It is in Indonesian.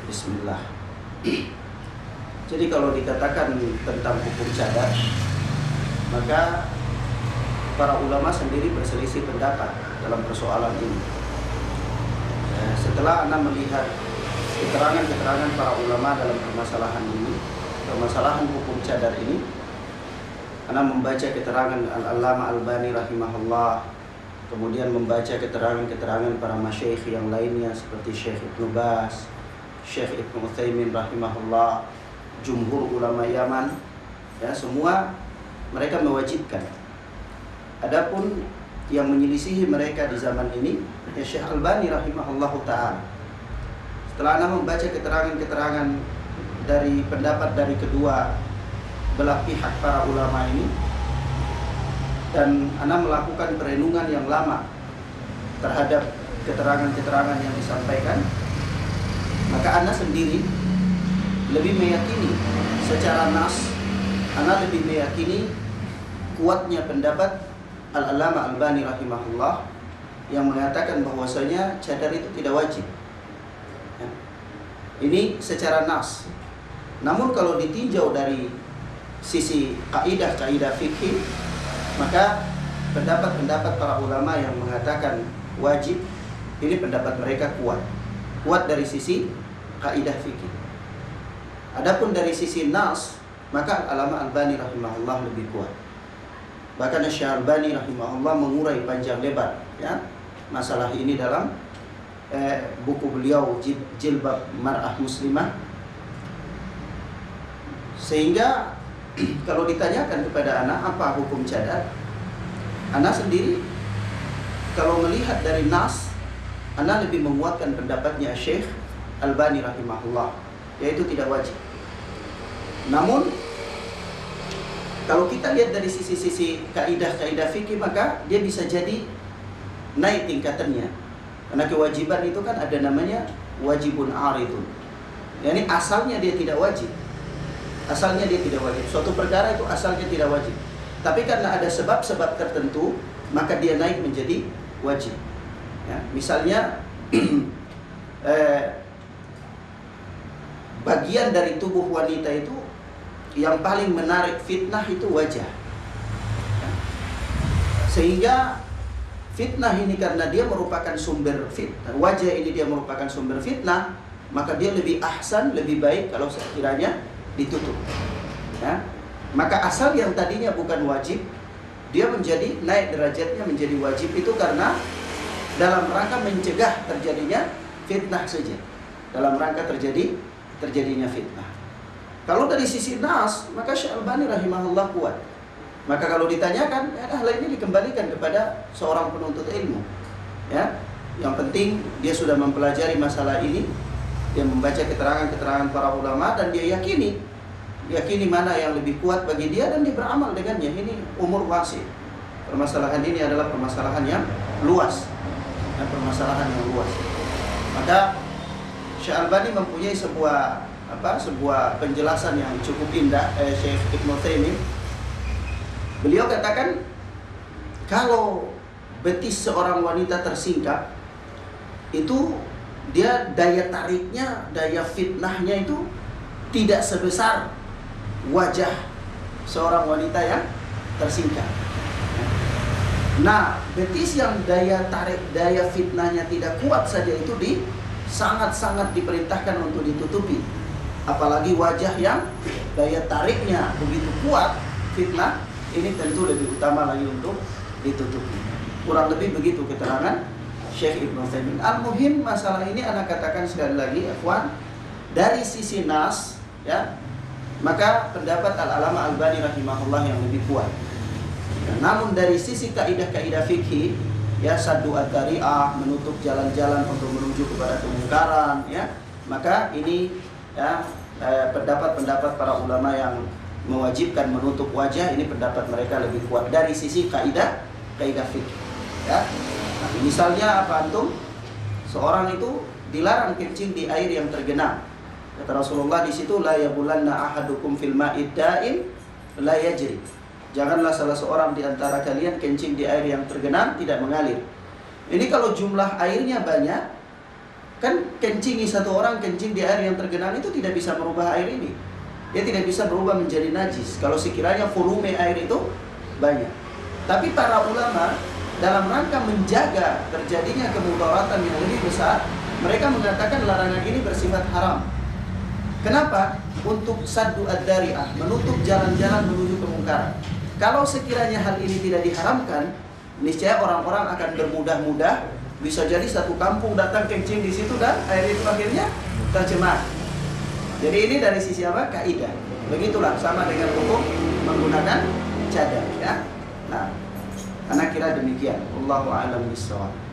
Bismillah. Jadi kalau dikatakan tentang hukum cadar, maka para ulama sendiri berselisih pendapat dalam persoalan ini. Setelah Anda melihat keterangan-keterangan para ulama dalam permasalahan ini, permasalahan hukum cadar ini, Anda membaca keterangan Al-Allama Albani rahimahullah, kemudian membaca keterangan-keterangan para masyayikh yang lainnya seperti Syekh Ibnu Baz, Syekh Ibnu Utsaimin rahimahullah, jumhur ulama Yaman, ya, semua mereka mewajibkan. Adapun yang menyelisihi mereka di zaman ini, ya Syekh Albani rahimahullah ta'ala. Setelah Anda membaca keterangan-keterangan dari pendapat dari kedua belah pihak para ulama ini, dan Anda melakukan perenungan yang lama terhadap keterangan-keterangan yang disampaikan, maka Anda sendiri lebih meyakini secara nas, Anda lebih meyakini kuatnya pendapat Al-Allama Albani rahimahullah yang mengatakan bahwasanya cadar itu tidak wajib. Ya. Ini secara nas. Namun kalau ditinjau dari sisi kaidah-kaidah fikih, maka pendapat-pendapat para ulama yang mengatakan wajib, ini pendapat mereka kuat dari sisi kaidah fikih. Adapun dari sisi nas, maka Al-Allama Albani rahimahullah lebih kuat. Bahkan Syekh Albani rahimahullah mengurai panjang lebar, ya, masalah ini dalam buku beliau Jilbab Mar'ah Muslimah. Sehingga kalau ditanyakan kepada anak apa hukum cadar, anak sendiri kalau melihat dari nas, anak lebih menguatkan pendapatnya Syekh Albani rahimahullah, yaitu tidak wajib. Namun kalau kita lihat dari sisi-sisi kaidah-kaidah fikih, maka dia bisa jadi naik tingkatannya. Karena kewajiban itu kan ada namanya wajibun aridun. Yani asalnya dia tidak wajib. Asalnya dia tidak wajib. Suatu perkara itu asalnya tidak wajib. Tapi karena ada sebab-sebab tertentu, maka dia naik menjadi wajib. Ya, misalnya bagian dari tubuh wanita itu yang paling menarik fitnah itu wajah. Sehingga fitnah ini karena dia merupakan sumber fitnah, wajah ini dia merupakan sumber fitnah, maka dia lebih ahsan, lebih baik kalau sekiranya ditutup. Ya. Maka asal yang tadinya bukan wajib, dia menjadi naik derajatnya menjadi wajib itu karena dalam rangka mencegah terjadinya fitnah saja. Dalam rangka terjadinya fitnah. Kalau dari sisi nas, maka Syekh Albani rahimahullah kuat. Maka kalau ditanyakan, hal ini dikembalikan kepada seorang penuntut ilmu. Ya, yang penting dia sudah mempelajari masalah ini, dia membaca keterangan-keterangan para ulama dan dia yakini mana yang lebih kuat bagi dia dan dia beramal dengannya. Ini umur wasi. Permasalahan ini adalah permasalahan yang luas. Permasalahan yang luas. Maka Syekh Albani mempunyai sebuah penjelasan yang cukup indah. Syekh Ibnu Utsaimin, beliau katakan kalau betis seorang wanita tersingkap itu dia daya tariknya, daya fitnahnya itu tidak sebesar wajah seorang wanita yang tersingkap. Nah, betis yang daya tarik, daya fitnahnya tidak kuat saja itu sangat-sangat diperintahkan untuk ditutupi. Apalagi wajah yang daya tariknya begitu kuat, fitnah, ini tentu lebih utama lagi untuk ditutupi. Kurang lebih begitu keterangan Syekh Ibnu Utsaimin. Al-muhim masalah ini anak katakan sekali lagi, ikhwan, dari sisi nas, ya, maka pendapat Al-Allama Albani rahimahullah yang lebih kuat. Ya, namun dari sisi kaidah-kaidah fikih, ya, saddu ad-dari'ah, menutup jalan-jalan untuk menuju kepada kemungkaran, ya, maka ini, ya, pendapat-pendapat para ulama yang mewajibkan menutup wajah, ini pendapat mereka lebih kuat dari sisi kaidah fikih. Ya. Nah, misalnya apa antum? Seorang itu dilarang kencing di air yang tergenang. Kata Rasulullah di situ, la yabulanna ahadukum fil ma'id da'im la yajri. Janganlah salah seorang di antara kalian kencing di air yang tergenang, tidak mengalir. Ini kalau jumlah airnya banyak, Kan kencingi satu orang kencing di air yang tergenang itu tidak bisa merubah air ini. Dia tidak bisa berubah menjadi najis kalau sekiranya volume air itu banyak. Tapi para ulama dalam rangka menjaga terjadinya kemudaratan yang lebih besar, mereka mengatakan larangan ini bersifat haram. Kenapa? Untuk saddu ad-dari'ah, menutup jalan-jalan menuju kemungkaran. Kalau sekiranya hal ini tidak diharamkan, niscaya orang-orang akan bermudah-mudah. Bisa jadi satu kampung datang kencing di situ dan air itu akhirnya tercemar. Jadi ini dari sisi apa? Kaidah. Begitulah sama dengan hukum menggunakan cadar, ya. Nah, anak kira demikian. Wallahu a'lam bishawab.